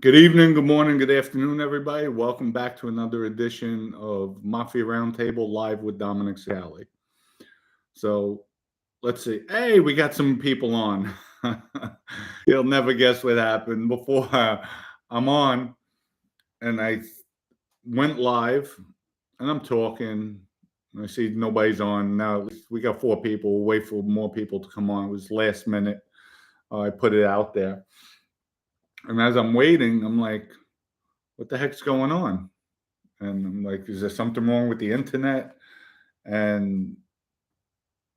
Good evening, good morning, good afternoon, everybody. Welcome back to another edition of Mafia Roundtable live with Dominic Sally. So let's see. Hey, we got some people on. You'll never guess what happened before I'm on, and I went live, and I'm talking. I see nobody's on now. We got four people. We'll wait for more people to come on. It was last minute. I put it out there, and as I'm waiting, I'm like, "What the heck's going on?" And I'm like, is there something wrong with the internet? And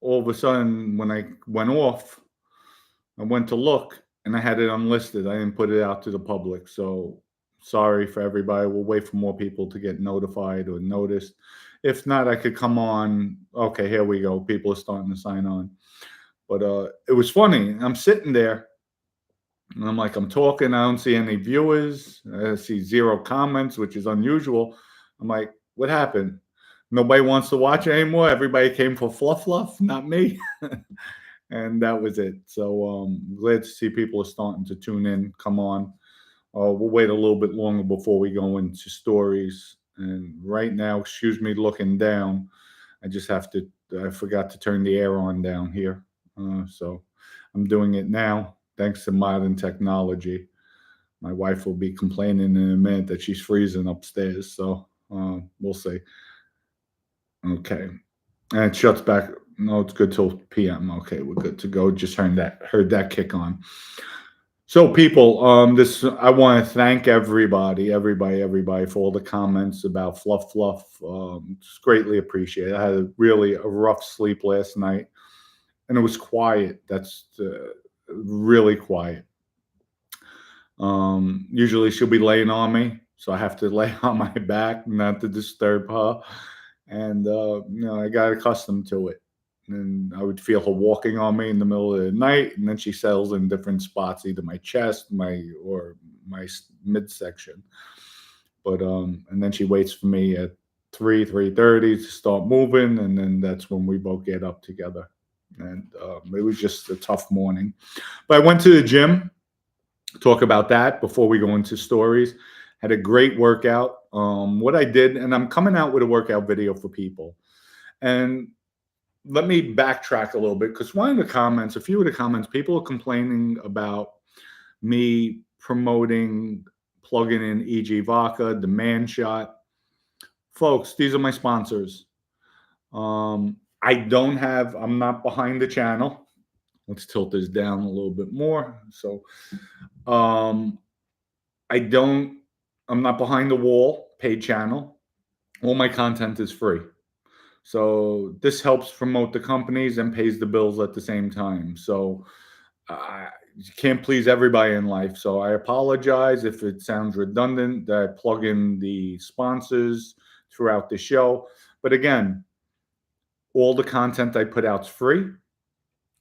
all of a sudden, when I went off, I went to look and I had it unlisted. I didn't put it out to the public. So sorry for everybody. We'll wait for more people to get notified or noticed. If not, I could come on. Okay, here we go. People are starting to sign on. But it was funny. I'm sitting there and I'm like, I'm talking. I don't see any viewers. I see zero comments, which is unusual. I'm like, what happened? Nobody wants to watch anymore. Everybody came for Fluff, not me. And that was it. So glad to see people are starting to tune in, come on. We'll wait a little bit longer before we go into stories. And right now, excuse me looking down. I forgot to turn the air on down here. So I'm doing it now, thanks to modern technology. My wife will be complaining in a minute that she's freezing upstairs. So we'll see. Okay. And it shuts back. No, it's good till PM. Okay, we're good to go. Just heard that kick on. So people, this I want to thank everybody for all the comments about Fluff. It's greatly appreciated. I had a rough sleep last night, and it was quiet. That's really quiet. Usually she'll be laying on me, so I have to lay on my back not to disturb her. And I got accustomed to it. And I would feel her walking on me in the middle of the night, and then she settles in different spots, either my chest, or my midsection. But and then she waits for me at 3:30 to start moving, and then that's when we both get up together. And it was just a tough morning. But I went to the gym. Talk about that before we go into stories. Had a great workout. What I did, and I'm coming out with a workout video for people. And let me backtrack a little bit, because a few of the comments, people are complaining about me promoting, plugging in EG Vodka, the Man Shot. Folks, these are my sponsors. I'm not behind the channel. Let's tilt this down a little bit more. So I'm not behind the wall, paid channel. All my content is free. So this helps promote the companies and pays the bills at the same time. So you can't please everybody in life. So I apologize if it sounds redundant that I plug in the sponsors throughout the show. But again, all the content I put out is free.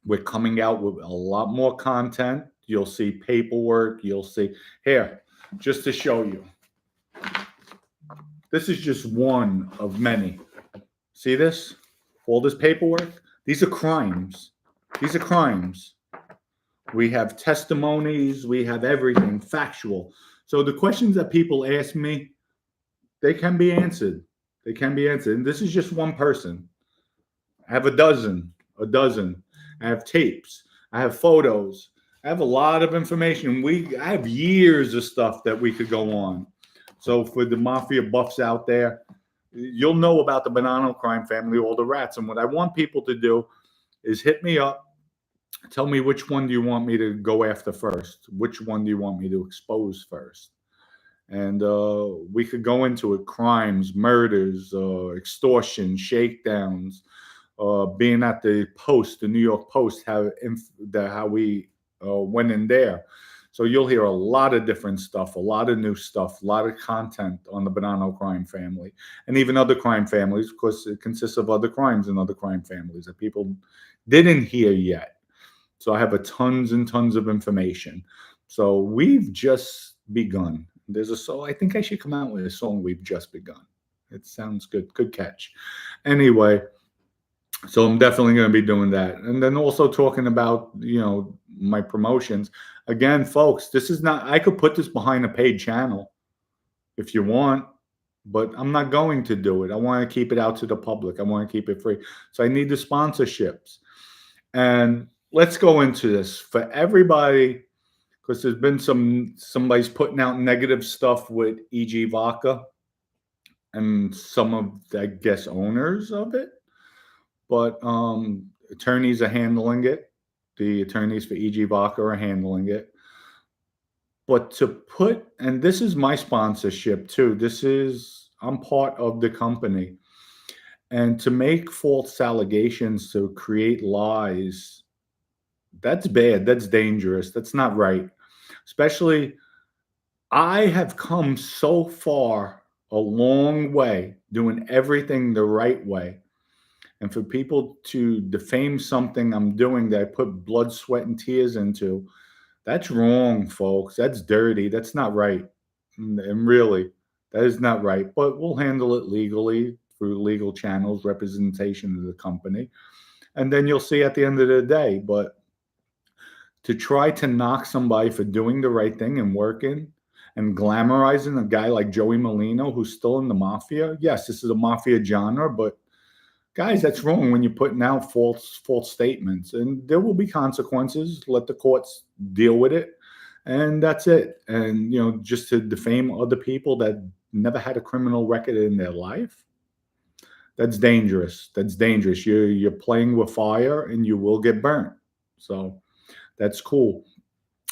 We're coming out with a lot more content. You'll see paperwork. You'll see here, just to show you. This is just one of many. See this? All this paperwork? These are crimes. These are crimes. We have testimonies. We have everything factual. So the questions that people ask me, they can be answered. They can be answered. And this is just one person. I have a dozen. I have tapes. I have photos. I have a lot of information. I have years of stuff that we could go on. So for the Mafia buffs out there, you'll know about the Bonanno crime family, all the rats. And what I want people to do is hit me up. Tell me, which one do you want me to go after first? Which one do you want me to expose first? And we could go into it: crimes, murders, extortion, shakedowns, being at the Post, the New York Post, how we went in there. So you'll hear a lot of different stuff, a lot of new stuff, a lot of content on the Bonanno crime family, and even other crime families. Of course, it consists of other crimes and other crime families that people didn't hear yet. So I have tons and tons of information. So we've just begun. There's a song. I think I should come out with a song, "We've Just Begun." It sounds good. Good catch. Anyway, So I'm definitely going to be doing that. And then also talking about, my promotions. Again, folks, this is not, I could put this behind a paid channel if you want, but I'm not going to do it. I want to keep it out to the public. I want to keep it free. So I need the sponsorships. And let's go into this for everybody, because there's been somebody's putting out negative stuff with EG Vodka and some of, I guess, owners of it. But attorneys are handling it. The attorneys for EG Vodka are handling it. But to put, and this is my sponsorship too. I'm part of the company. And to make false allegations, to create lies, that's bad. That's dangerous. That's not right. Especially, I have come so far a long way doing everything the right way. And for people to defame something I'm doing that I put blood, sweat, and tears into, that's wrong, folks. That's dirty. That's not right. And really, that is not right. But we'll handle it legally through legal channels, representation of the company. And then you'll see at the end of the day. But to try to knock somebody for doing the right thing and working and glamorizing a guy like Joey Molino, who's still in the mafia. Yes, this is a mafia genre, but guys, that's wrong when you're putting out false statements, and there will be consequences. Let the courts deal with it, and that's it. And just to defame other people that never had a criminal record in their life, that's dangerous. That's dangerous. You're playing with fire, and you will get burnt. So that's cool.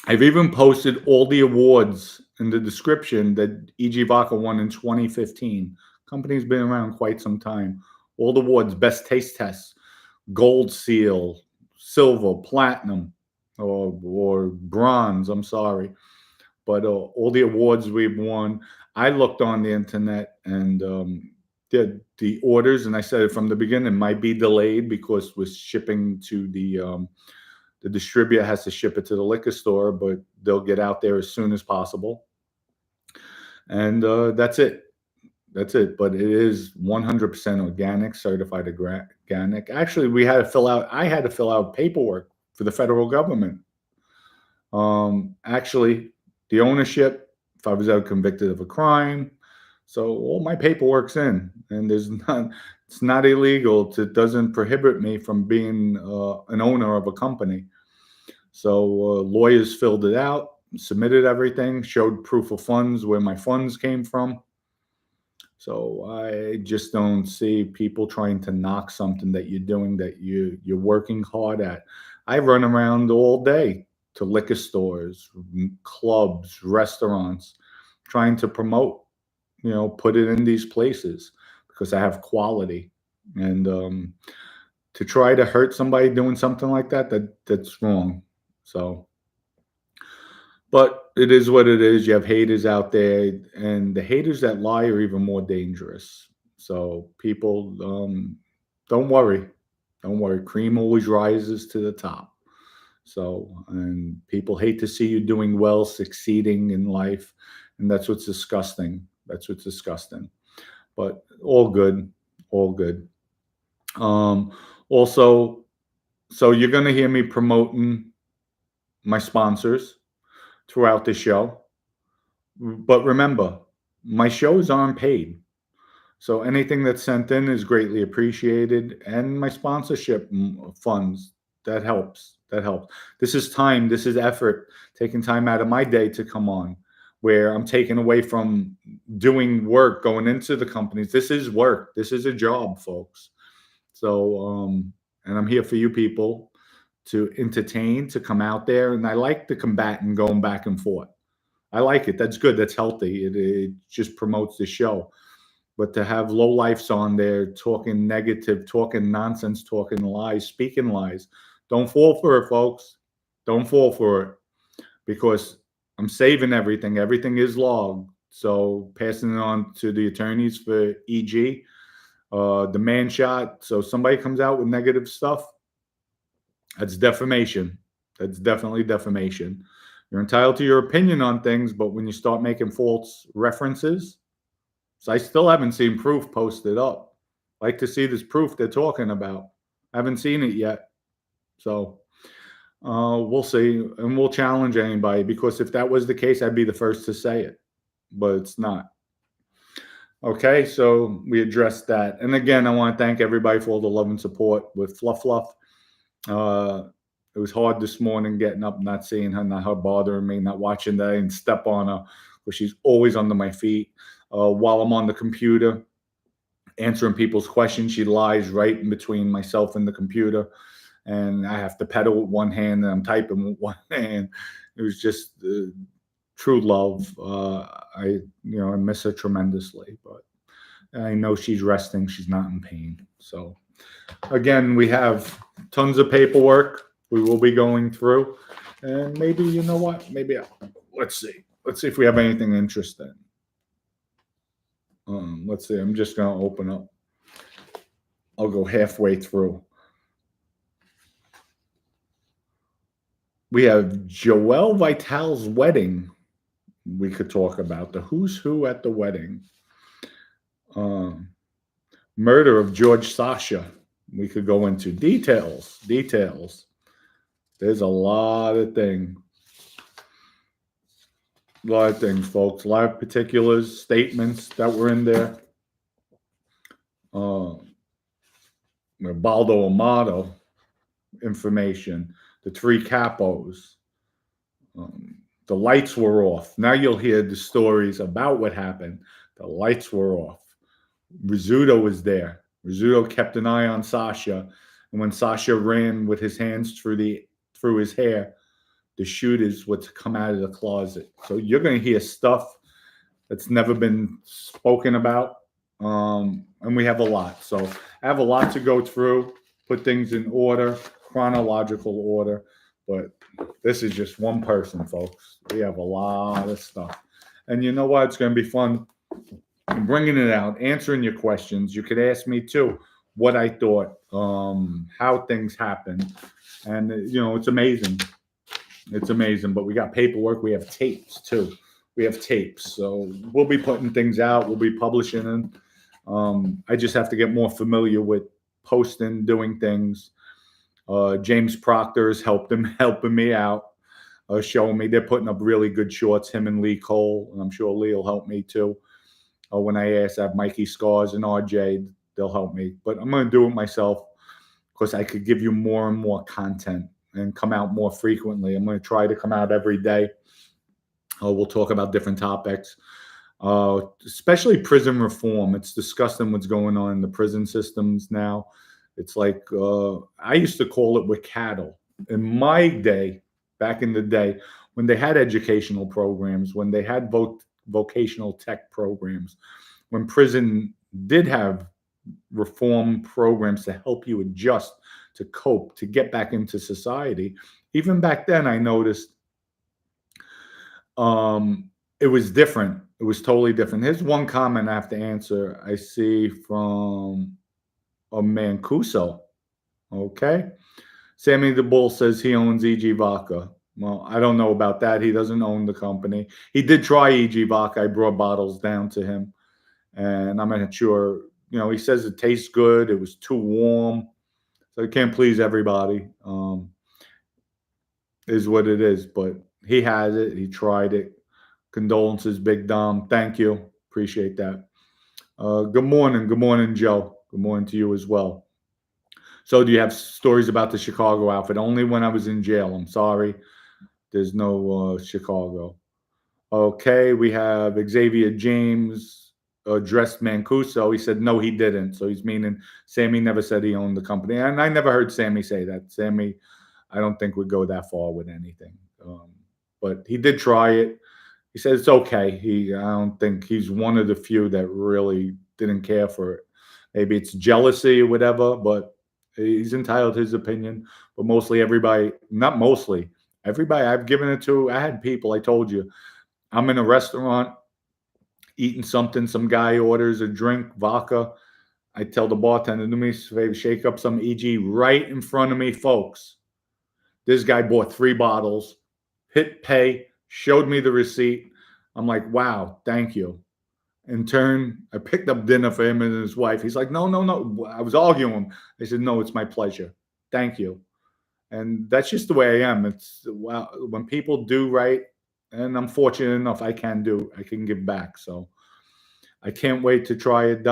I've even posted all the awards in the description that EG Vodka won in 2015. Company's been around quite some time. All the awards: best taste tests, gold seal, silver, platinum, or bronze. I'm sorry, but all the awards we've won. I looked on the internet and the orders, and I said it from the beginning, might be delayed because we're shipping to the distributor has to ship it to the liquor store, but they'll get out there as soon as possible. And that's it. That's it. But it is 100% organic, certified organic. Actually, I had to fill out paperwork for the federal government. Actually, the ownership, if I was ever convicted of a crime. So all my paperwork's in, and it's not illegal. It doesn't prohibit me from being an owner of a company. So lawyers filled it out, submitted everything, showed proof of funds, where my funds came from. So I just don't see people trying to knock something that you're doing, that you're working hard at. I run around all day to liquor stores, clubs, restaurants, trying to promote, put it in these places because I have quality. And to try to hurt somebody doing something like that's wrong. So, but it is what it is. You have haters out there, and the haters that lie are even more dangerous. So people, don't worry. Don't worry. Cream always rises to the top. So, and people hate to see you doing well, succeeding in life. And that's what's disgusting. That's what's disgusting. But all good. All good. Also, so you're going to hear me promoting my sponsors throughout the show. But remember, my shows aren't paid. So anything that's sent in is greatly appreciated. And my sponsorship funds, that helps. That helps. This is time. This is effort. Taking time out of my day to come on, where I'm taken away from doing work, going into the companies. This is work. This is a job, folks. So, and I'm here for you people to entertain, to come out there. And I like the combatant going back and forth. I like it. That's good. That's healthy. It just promotes the show. But to have low lifes on there talking negative, talking nonsense, talking lies, speaking lies, don't fall for it, folks. Don't fall for it, because I'm saving everything. Everything is logged. So passing it on to the attorneys for EG, the man shot. So somebody comes out with negative stuff, that's defamation. That's definitely defamation. You're entitled to your opinion on things, but when you start making false references, so I still haven't seen proof posted up. Like to see this proof they're talking about. Haven't seen it yet. So we'll see. And we'll challenge anybody, because if that was the case, I'd be the first to say it. But it's not. Okay, so we addressed that. And again, I want to thank everybody for all the love and support with Fluff. It was hard this morning getting up, not seeing her, not her bothering me, not watching that and step on her, because she's always under my feet. While I'm on the computer answering people's questions, she lies right in between myself and the computer, and I have to pedal with one hand and I'm typing with one hand. It was just true love. I miss her tremendously, but I know she's resting. She's not in pain. So again, we have tons of paperwork we will be going through, and maybe, you know what? Maybe let's see if we have anything interesting. Let's see. I'm just gonna open up. I'll go halfway through. We have Joelle Vital's wedding. We could talk about the who's who at the wedding. Murder of George Sasha. We could go into details. There's a lot of things. A lot of things, folks. A lot of particulars, statements that were in there. Baldo Amato information. The three capos. The lights were off. Now you'll hear the stories about what happened. The lights were off. Rizzuto was there. Rizzuto kept an eye on Sasha, and when Sasha ran with his hands through his hair, the shooters would come out of the closet. So you're going to hear stuff that's never been spoken about, and we have a lot. So I have a lot to go through, put things in order, chronological order, but this is just one person, folks. We have a lot of stuff. And you know what? It's going to be fun. I'm bringing it out, answering your questions. You could ask me too what I thought, how things happen. And, it's amazing. It's amazing. But we got paperwork. We have tapes too. So we'll be putting things out. We'll be publishing them. I just have to get more familiar with posting, doing things. James Proctor is helping me out, showing me they're putting up really good shorts, him and Lee Cole. And I'm sure Lee will help me too. When I have Mikey Scars and RJ, they'll help me. But I'm going to do it myself, because I could give you more and more content and come out more frequently. I'm going to try to come out every day. We'll talk about different topics, especially prison reform. It's disgusting what's going on in the prison systems now. It's like, I used to call it with cattle. In my day, back in the day, when they had educational programs, when they had vocational tech programs, when prison did have reform programs to help you adjust, to cope, to get back into society. Even back then, I noticed it was different. It was totally different. Here's one comment I have to answer. I see from a Mancuso. Okay. Sammy the Bull says he owns EG Vodka. Well, I don't know about that. He doesn't own the company. He did try EG Vodka. I brought bottles down to him, and I'm not sure. He says it tastes good. It was too warm, so it can't please everybody. Is what it is, but he has it. He tried it. Condolences, Big Dom. Thank you. Appreciate that. Good morning, Joe. Good morning to you as well. So, do you have stories about the Chicago outfit? Only when I was in jail. I'm sorry. There's no Chicago. Okay, we have Xavier James addressed Mancuso. He said, no, he didn't. So he's meaning Sammy never said he owned the company. And I never heard Sammy say that. Sammy, I don't think would go that far with anything. But he did try it. He said it's okay. I don't think he's one of the few that really didn't care for it. Maybe it's jealousy or whatever, but he's entitled to his opinion. But mostly everybody, not mostly, everybody I've given it to, I had people, I told you, I'm in a restaurant eating something, some guy orders a drink, vodka. I tell the bartender, do me a favor, shake up some EG right in front of me, folks. This guy bought 3 bottles, hit pay, showed me the receipt. I'm like, wow, thank you. In turn, I picked up dinner for him and his wife. He's like, no, no, no. I was arguing with him. I said, no, it's my pleasure. Thank you. And that's just the way I am. It's well, when people do right, and I'm fortunate enough I can give back. So I can't wait to try it.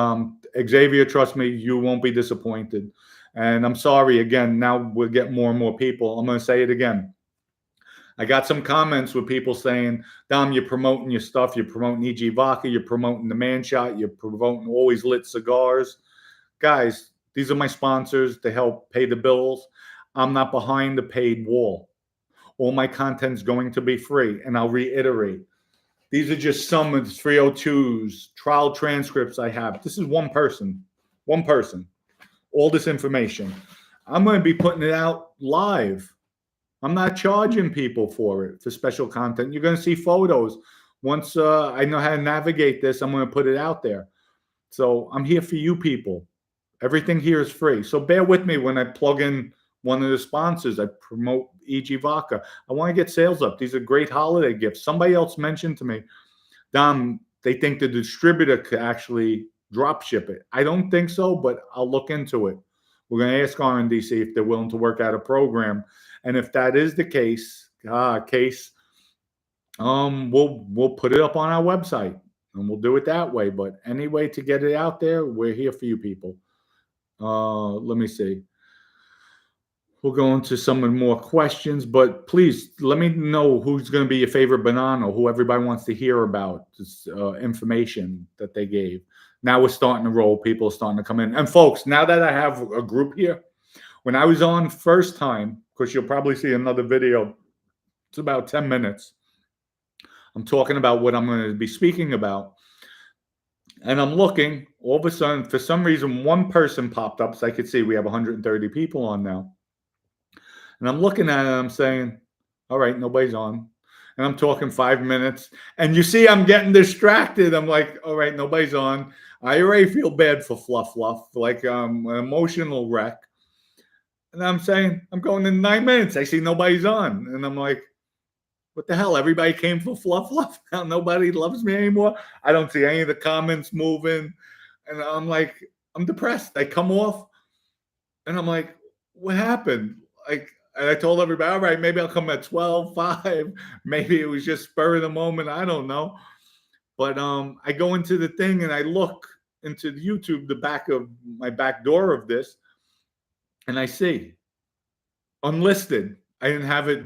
Xavier, trust me, you won't be disappointed. And I'm sorry again. Now we'll get more and more people. I'm going to say it again. I got some comments with people saying, Dom, you're promoting your stuff. You're promoting EG Vodka. You're promoting the Man Shot. You're promoting Always Lit Cigars. Guys, these are my sponsors to help pay the bills. I'm not behind the paid wall. All my content's going to be free. And I'll reiterate, these are just some of the 302s, trial transcripts I have. This is one person, all this information. I'm going to be putting it out live. I'm not charging people for it, for special content. You're going to see photos. Once I know how to navigate this, I'm going to put it out there. So I'm here for you people. Everything here is free. So bear with me when I plug in one of the sponsors. I promote EG Vodka. I want to get sales up. These are great holiday gifts. Somebody else mentioned to me, Dom, they think the distributor could actually drop ship it. I don't think so, but I'll look into it. We're going to ask R&D, see if they're willing to work out a program. And if that is the case, we'll put it up on our website and we'll do it that way. But any way to get it out there, we're here for you people. Let me see. We'll go into some more questions, but please let me know who's going to be your favorite Bonanno, who everybody wants to hear about, this information that they gave. Now we're starting to roll. People are starting to come in. And folks, now that I have a group here, when I was on first time, because you'll probably see another video, it's about 10 minutes. I'm talking about what I'm going to be speaking about. And I'm looking, all of a sudden, for some reason, one person popped up. So I could see we have 130 people on now. And I'm looking at it and I'm saying, all right, nobody's on. And I'm talking 5 minutes. And you see I'm getting distracted. I'm like, all right, nobody's on. I already feel bad for Fluff, like an emotional wreck. And I'm saying, I'm going in 9 minutes. I see nobody's on. And I'm like, what the hell? Everybody came for Fluff. Now nobody loves me anymore. I don't see any of the comments moving. And I'm like, I'm depressed. I come off and I'm like, what happened? And I told everybody, all right, maybe I'll come at 12:05. Maybe it was just spur of the moment. I don't know. But I go into the thing and I look into the YouTube, the back of my back door of this, and I see unlisted. I didn't have it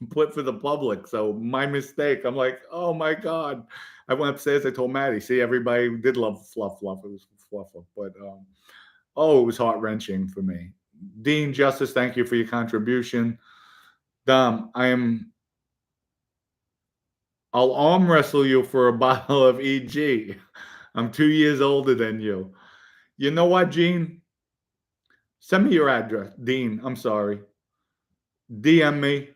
put for the public. So my mistake. I'm like, oh my God. I went upstairs. I told Maddie, see, everybody did love Fluff. It was Fluff. But it was heart-wrenching for me. Dean Justice, thank you for your contribution. Dom, I'll arm wrestle you for a bottle of EG. I'm 2 years older than you. You know what, Gene? Send me your address. Dean, I'm sorry. DM me.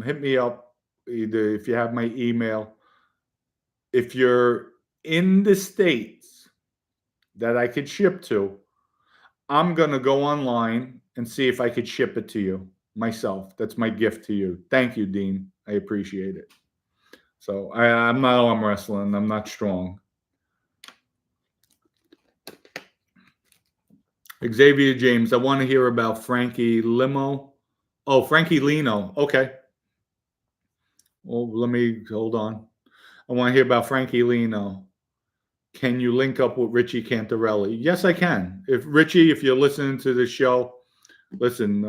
Hit me up. Either if you have my email. If you're in the States that I could ship to, I'm going to go online and see if I could ship it to you myself. That's my gift to you. Thank you, Dean. I appreciate it. So I'm not arm wrestling. I'm not strong. Xavier James, I want to hear about Frankie Limo. Oh, Frankie Lino. Okay. Well, let me hold on. I want to hear about Frankie Lino. Can you link up with Richie Cantarelli? Yes, I can. If you're listening to the show, listen,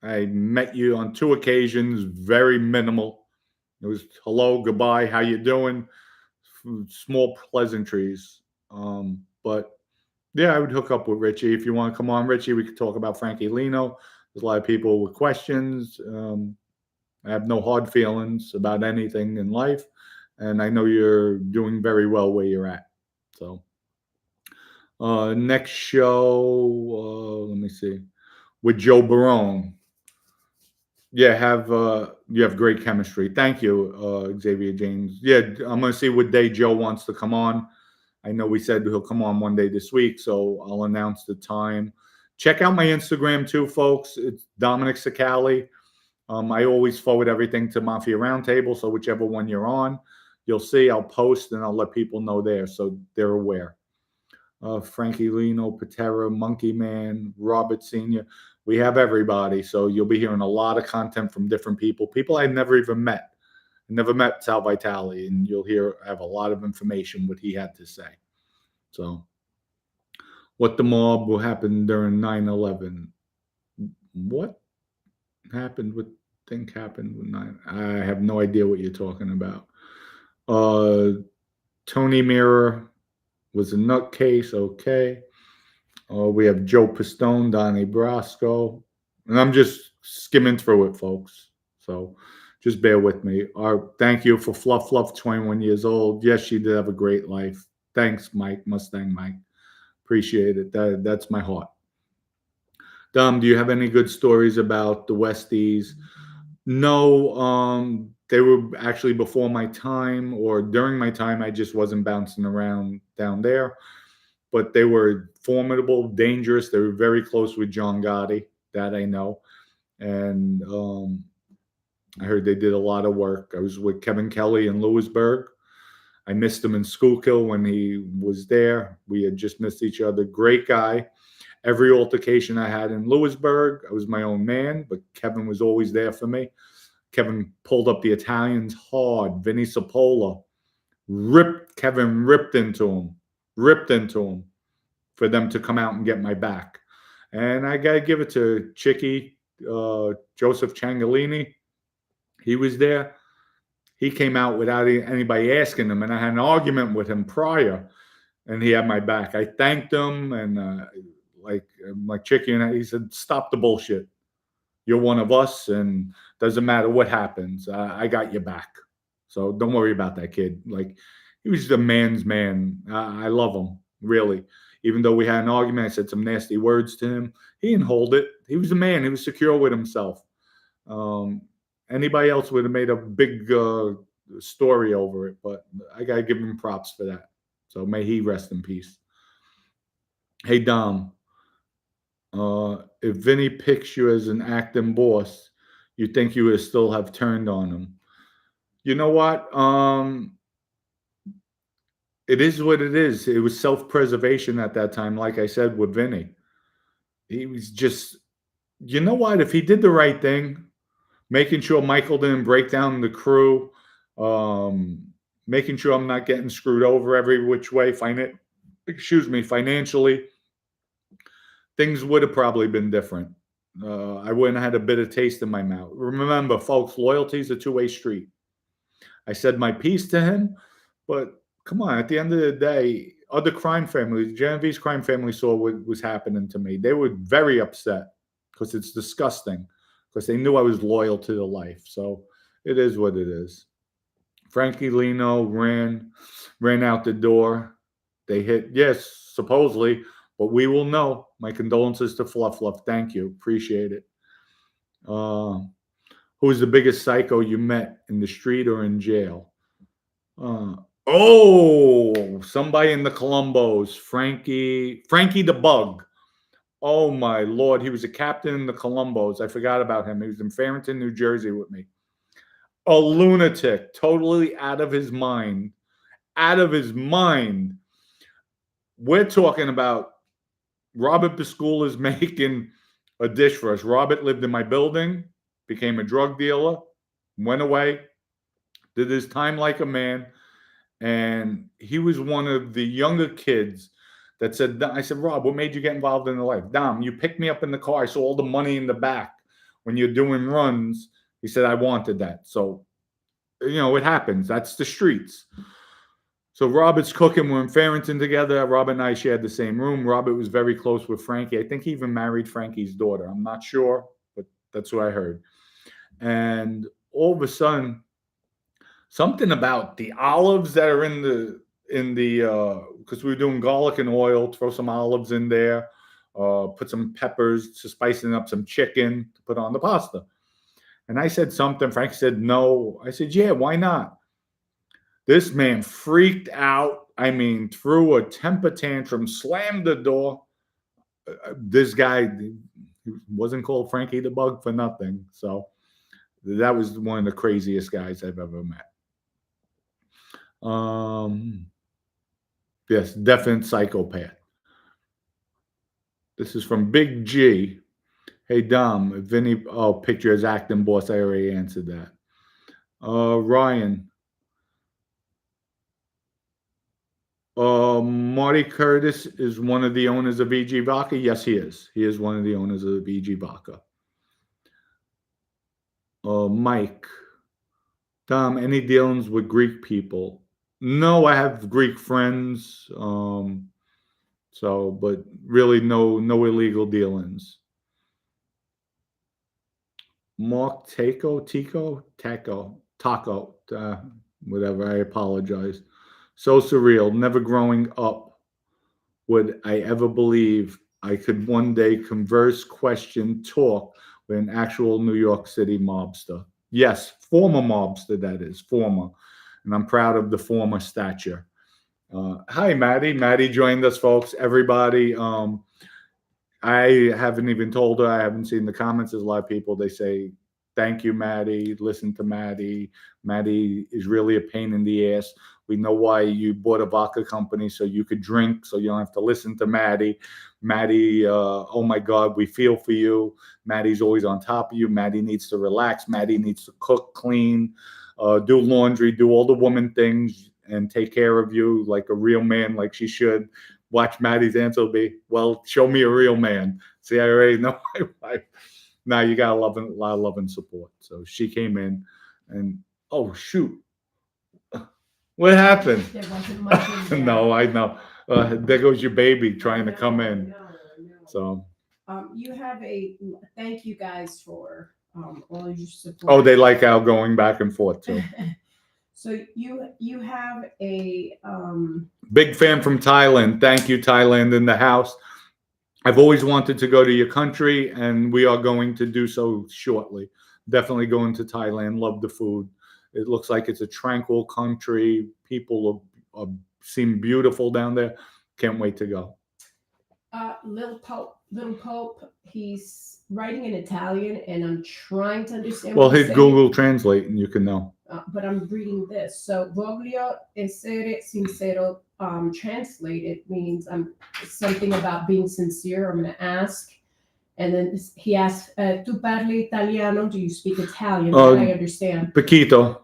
I met you on 2 occasions, very minimal. It was hello, goodbye, how you doing? Small pleasantries. But yeah, I would hook up with Richie. If you want to come on, Richie, we could talk about Frankie Lino. There's a lot of people with questions. I have no hard feelings about anything in life. And I know you're doing very well where you're at. So next show, let me see, with Joe Barone. Yeah, you have great chemistry. Thank you, Xavier James. Yeah, I'm going to see what day Joe wants to come on. I know we said he'll come on one day this week, so I'll announce the time. Check out my Instagram too, folks. It's Dominic Sicali. I always forward everything to Mafia Roundtable, so whichever one you're on, you'll see I'll post and I'll let people know there so they're aware. Frankie Lino, Patera, Monkey Man, Robert Sr. We have everybody. So you'll be hearing a lot of content from different people I've never even met. I never met Sal Vitale, and you'll have a lot of information what he had to say. So what the mob will happen during 9/11. What happened with think happened with 9? I have no idea what you're talking about. Tony Mirror was a nutcase. Okay. We have Joe Pistone, Donnie Brasco, and I'm just skimming through it, folks. So just bear with me. Thank you for Fluff, 21 years old. Yes, she did have a great life. Thanks, Mike, Mustang Mike. Appreciate it. That's my heart. Dom, do you have any good stories about the Westies? No, they were actually before my time or during my time. I just wasn't bouncing around down there. But they were formidable, dangerous. They were very close with John Gotti. That I know. And I heard they did a lot of work. I was with Kevin Kelly in Lewisburg. I missed him in Schuylkill when he was there. We had just missed each other. Great guy. Every altercation I had in Lewisburg, I was my own man, but Kevin was always there for me. Kevin pulled up the Italians hard. Vinny Sapola Kevin ripped into him for them to come out and get my back. And I got to give it to Chicky, Joseph Ciangalini. He was there. He came out without anybody asking him, and I had an argument with him prior, and he had my back. I thanked him, and like Chicky, and he said, "Stop the bullshit. You're one of us, and doesn't matter what happens. I got your back. So don't worry about that kid." Like, he was just a man's man. I love him, really. Even though we had an argument, I said some nasty words to him. He didn't hold it. He was a man. He was secure with himself. Anybody else would have made a big story over it, but I got to give him props for that. So may he rest in peace. Hey, Dom, if Vinny picks you as an acting boss, you think you would still have turned on him? You know what? It is what it is. It was self-preservation at that time, like I said, with Vinny. He was just, you know what? If he did the right thing, making sure Michael didn't break down the crew, making sure I'm not getting screwed over every which way, financially, things would have probably been different. I wouldn't have had a bitter taste in my mouth. Remember, folks, loyalty is a two-way street. I said my piece to him, but come on, at the end of the day, other crime families, Genevieve's crime family saw what was happening to me. They were very upset because it's disgusting, because they knew I was loyal to the life. So it is what it is. Frankie Lino ran out the door. They hit, yes, supposedly, but we will know. My condolences to Fluff. Thank you. Appreciate it. Who's the biggest psycho you met in the street or in jail? Somebody in the Colombos. Frankie the Bug. Oh, my Lord. He was a captain in the Colombos. I forgot about him. He was in Farrington, New Jersey with me. A lunatic. Totally out of his mind. Out of his mind. We're talking about Robert Pascool is making a dish for us. Robert lived in my building, became a drug dealer, went away, did his time like a man. And he was one of the younger kids that said, I said, "Rob, what made you get involved in the life?" "Dom, you picked me up in the car. I saw all the money in the back when you're doing runs." He said, "I wanted that." So, it happens. That's the streets. So Robert's cooking. We're in Farrington together. Robert and I shared the same room. Robert was very close with Frankie. I think he even married Frankie's daughter. I'm not sure, but that's what I heard. And all of a sudden, something about the olives that are in the because we were doing garlic and oil, throw some olives in there, put some peppers to spicing up some chicken to put on the pasta. And I said something. Frankie said no. I said, "Yeah, why not?" This man freaked out. I mean, threw a temper tantrum, slammed the door. This guy, he wasn't called Frankie the Bug for nothing. So that was one of the craziest guys I've ever met. Um, yes, definite psychopath. This is from Big G. Hey Dom, Vinny. Oh, picture as acting boss. I already answered that. Ryan. Marty Curtis is one of the owners of EG Vodka. Yes, he is. He is one of the owners of EG Vodka. Mike. Dom, any dealings with Greek people? No, I have Greek friends. But really no illegal dealings. Mark Taco, whatever. I apologize. So surreal. Never growing up would I ever believe I could one day converse, question, talk with an actual New York City mobster. Yes, former mobster, that is, former. And I'm proud of the former stature. Hi, Maddie. Maddie joined us, folks. Everybody. I haven't even told her. I haven't seen the comments. There's a lot of people. They say, "Thank you, Maddie. Listen to Maddie. Maddie is really a pain in the ass. We know why you bought a vodka company so you could drink, so you don't have to listen to Maddie. Maddie, oh my God, we feel for you. Maddie's always on top of you. Maddie needs to relax. Maddie needs to cook, clean, do laundry, do all the woman things, and take care of you like a real man, like she should." Watch Maddie's answer will be, "Well, show me a real man." See, I already know my wife. Now you got a lot of love and support. So she came in, and oh shoot, what happened? There wasn't much in there. No, I know. There goes your baby trying to come in. I know. So, You have a thank you guys for all of your support. oh, they like Al going back and forth too. So you have a Big fan from Thailand. Thank you, Thailand in the house. I've always wanted to go to your country, and we are going to do so shortly. Definitely going to Thailand. Love the food. It looks like it's a tranquil country. People seem beautiful down there. Can't wait to go. Little Pope. Little Pope. He's writing in Italian, and I'm trying to understand Well, what he's hit saying. Google Translate, and you can know. But I'm reading this. So voglio essere sincero. Translated means something about being sincere. I'm going to ask. And then he asks, "Tu parli italiano? Do you speak Italian?" That I understand. Paquito.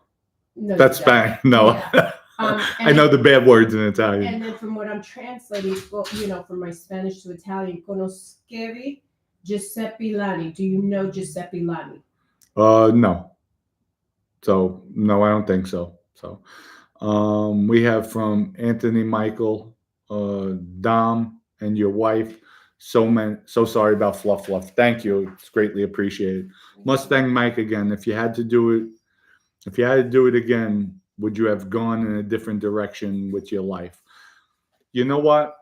No, That's you don't. Spanish. No. Yeah. I know the bad words in Italian. And then from what I'm translating, from my Spanish to Italian, conoscevi Giuseppe Lani. Do you know Giuseppe Lani? No. So no, I don't think so. So, we have from Anthony Michael, Dom, and your wife. So sorry about Fluff. Thank you. It's greatly appreciated. Mustang Mike again. If you had to do it again, would you have gone in a different direction with your life? You know what?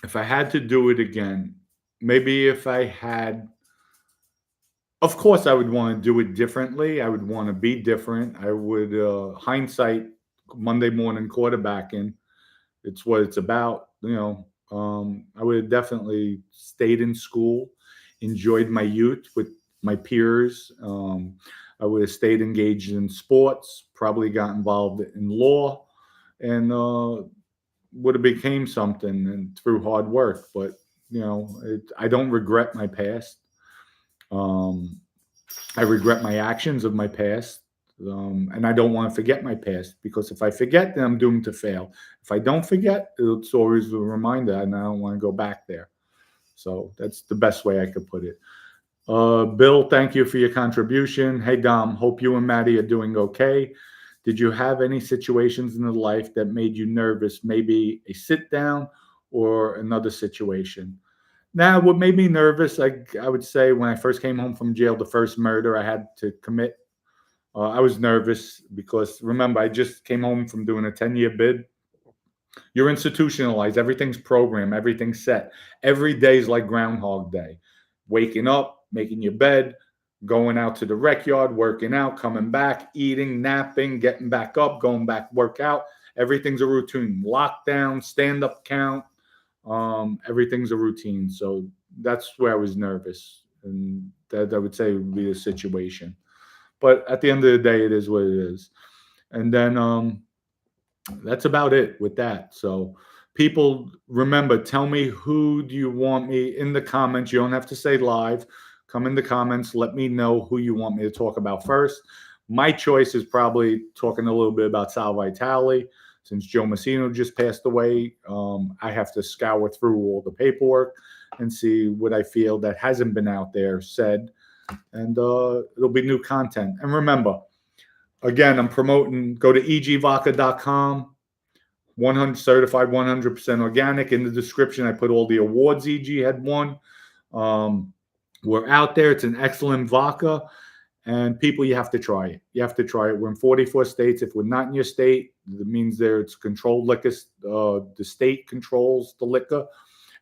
If I had to do it again, maybe if I had, of course, I would want to do it differently. I would want to be different. I would, hindsight, Monday morning quarterbacking. It's what it's about. I would have definitely stayed in school, enjoyed my youth with my peers. I would have stayed engaged in sports, probably got involved in law, and would have became something and through hard work. But I don't regret my past. Um, I regret my actions of my past. And I don't want to forget my past, because if I forget, then I'm doomed to fail. If I don't forget, it's always a reminder, and I don't want to go back there. So that's the best way I could put it. Bill, thank you for your contribution. Hey, Dom, hope you and Maddie are doing okay. Did you have any situations in the life that made you nervous? Maybe a sit down or another situation? Now, what made me nervous, I would say, when I first came home from jail, the first murder I had to commit, I was nervous because, remember, I just came home from doing a 10-year bid. You're institutionalized. Everything's programmed. Everything's set. Every day is like Groundhog Day. Waking up, making your bed, going out to the rec yard, working out, coming back, eating, napping, getting back up, going back, work out. Everything's a routine. Lockdown, stand-up count. Everything's a routine. So that's where I was nervous. And that, I would say, would be the situation. But at the end of the day, it is what it is. And then that's about it with that. So people, remember, tell me who do you want me in the comments. You don't have to say live. Come in the comments. Let me know who you want me to talk about first. My choice is probably talking a little bit about Sal Vitale. Since Joe Messino just passed away, I have to scour through all the paperwork and see what I feel that hasn't been out there said. And it'll be new content. And remember, again, I'm promoting, go to egvodka.com, 100 certified, 100% organic. In the description, I put all the awards EG had won. We're out there. It's an excellent vodka. And people, you have to try it. You have to try it. We're in 44 states. If we're not in your state, it means there it's controlled liquor. The state controls the liquor.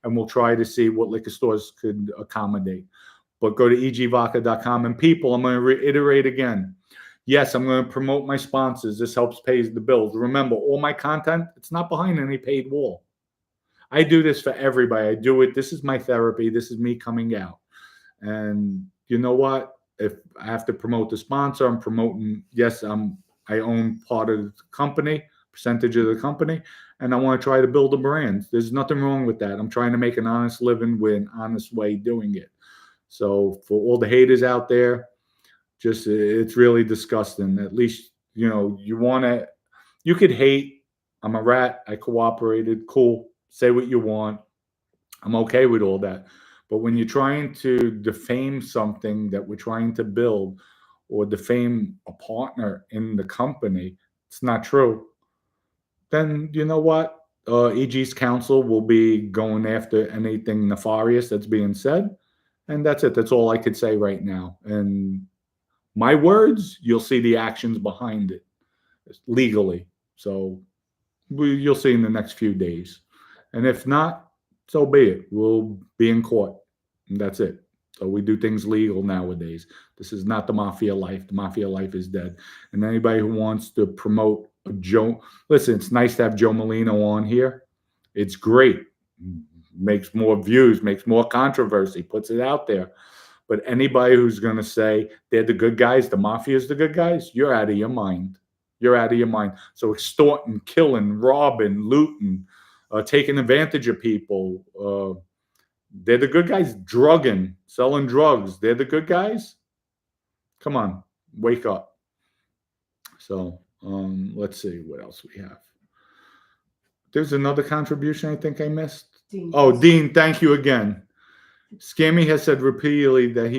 And we'll try to see what liquor stores could accommodate. But go to egvodka.com. And people, I'm going to reiterate again. Yes, I'm going to promote my sponsors. This helps pay the bills. Remember, all my content, it's not behind any paid wall. I do this for everybody. I do it. This is my therapy. This is me coming out. And you know what? If I have to promote the sponsor, I'm promoting, yes, I own part of the company, percentage of the company, and I want to try to build a brand. There's nothing wrong with that. I'm trying to make an honest living with an honest way doing it. So for all the haters out there, just it's really disgusting. At least, you could hate. I'm a rat. I cooperated. Cool. Say what you want. I'm okay with all that. But when you're trying to defame something that we're trying to build or defame a partner in the company, it's not true. Then you know what? EG's counsel will be going after anything nefarious that's being said. And that's it. That's all I could say right now. And my words, you'll see the actions behind it legally. So you'll see in the next few days. And if not, so be it. We'll be in court. And that's it. So we do things legal nowadays. This is not the mafia life. The mafia life is dead. And anybody who wants to promote a Joe, listen, it's nice to have Joe Molino on here. It's great. Makes more views, makes more controversy, puts it out there. But anybody who's going to say they're the good guys, the mafia is the good guys, you're out of your mind. You're out of your mind. So extorting, killing, robbing, looting, taking advantage of people. They're the good guys. Drugging, selling drugs. They're the good guys. Come on, wake up. So let's see what else we have. There's another contribution I think I missed. Dean. Oh, Dean, thank you again. Scammy has said repeatedly that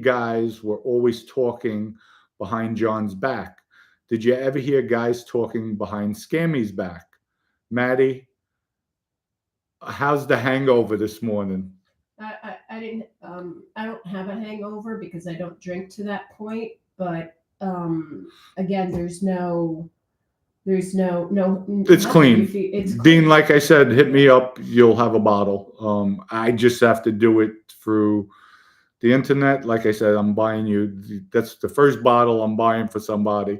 guys were always talking behind John's back. Did you ever hear guys talking behind Scammy's back? Maddie, how's the hangover this morning? I didn't. I don't have a hangover because I don't drink to that point. But again, there's no. It's clean. It's Dean, clean. like I said, hit me up. You'll have a bottle. I just have to do it through the internet. Like I said, I'm buying you. That's the first bottle I'm buying for somebody.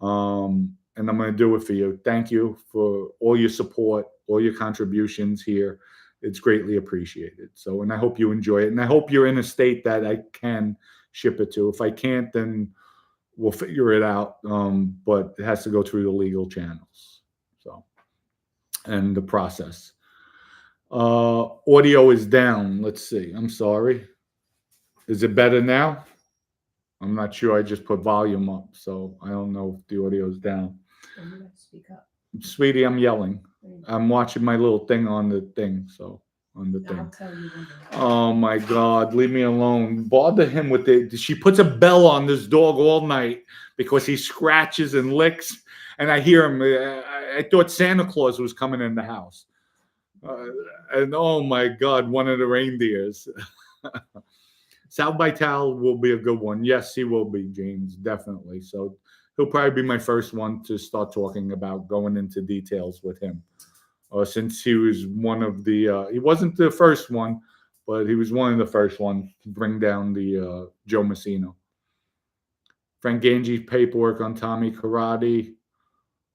And I'm going to do it for you. Thank you for all your support, all your contributions here. It's greatly appreciated. So, and I hope you enjoy it. And I hope you're in a state that I can ship it to. If I can't, then we'll figure it out. But it has to go through the legal channels. So, and the process. Audio is down. Let's see. I'm sorry. Is it better now? I'm not sure. I just put volume up, so I don't know if the audio is down. I'm gonna speak up. Sweetie, I'm yelling. I'm watching my little thing on the thing. So on the I'll thing. tell you when. Oh my God, leave me alone. Bother him with it. She puts a bell on this dog all night because he scratches and licks, and I hear him. I thought Santa Claus was coming in the house, and oh my God, one of the reindeers. Sal Vital will be a good one. Yes, he will be, James, definitely. So he'll probably be my first one to start talking about going into details with him. Since he was one of the, he wasn't the first one, but he was one of the first ones to bring down the Joe Messino. Frank Gange's paperwork on Tommy Karate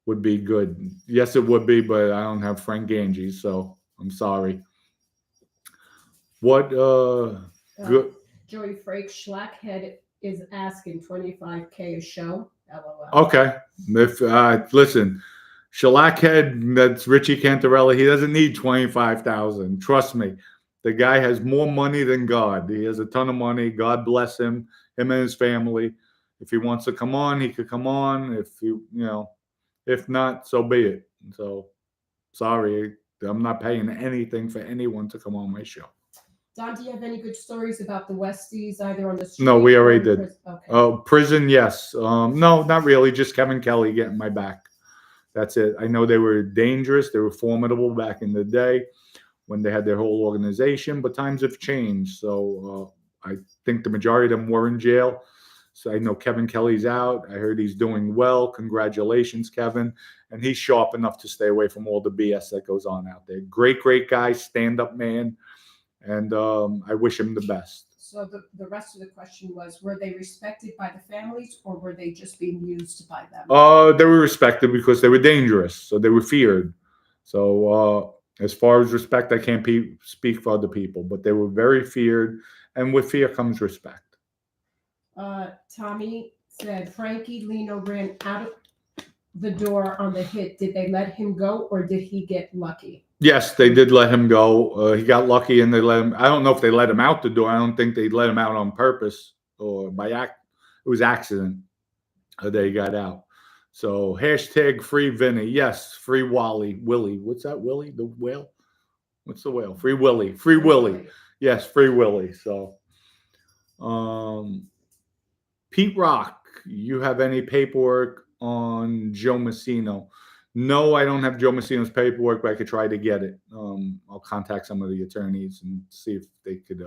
would be good. Yes, it would be, but I don't have Frank Gange, so I'm sorry. What, good. Joey Frake Schlackhead is asking $25K a show. LOL. Okay. If listen, Shellackhead, that's Richie Cantarella. He doesn't need 25,000. Trust me, the guy has more money than God. He has a ton of money. God bless him and his family. If he wants to come on, he could come on. If if not, so be it. So sorry, I'm not paying anything for anyone to come on my show. Don, do you have any good stories about the Westies, either on the street? No, we or already in did. prison? Okay. Oh, prison, yes. No, not really. Just Kevin Kelly getting my back. That's it. I know they were dangerous. They were formidable back in the day when they had their whole organization, but times have changed. So I think the majority of them were in jail. So I know Kevin Kelly's out. I heard he's doing well. Congratulations, Kevin. And he's sharp enough to stay away from all the BS that goes on out there. Great, great guy, stand-up man. And I wish him the best. So the rest of the question was, were they respected by the families, or were they just being used by them? They were respected because they were dangerous, so they were feared. So as far as respect, I can't speak for other people, but they were very feared, and with fear comes respect. Tommy said Frankie Lino ran out of the door on the hit. Did they let him go, or did he get lucky? Yes, they did let him go. He got lucky, and they let him. I don't know if they let him out the door. I don't think they let him out on purpose or by act. It was accident that he got out. So hashtag free Vinny. Yes, free Willie. What's that? Willie the whale? What's the whale? Free Willie. Free Willie. Yes, free Willie. So, Pete Rock, you have any paperwork on Joe Messino? No, I don't have Joe Messino's paperwork, but I could try to get it. I'll contact some of the attorneys and see if they could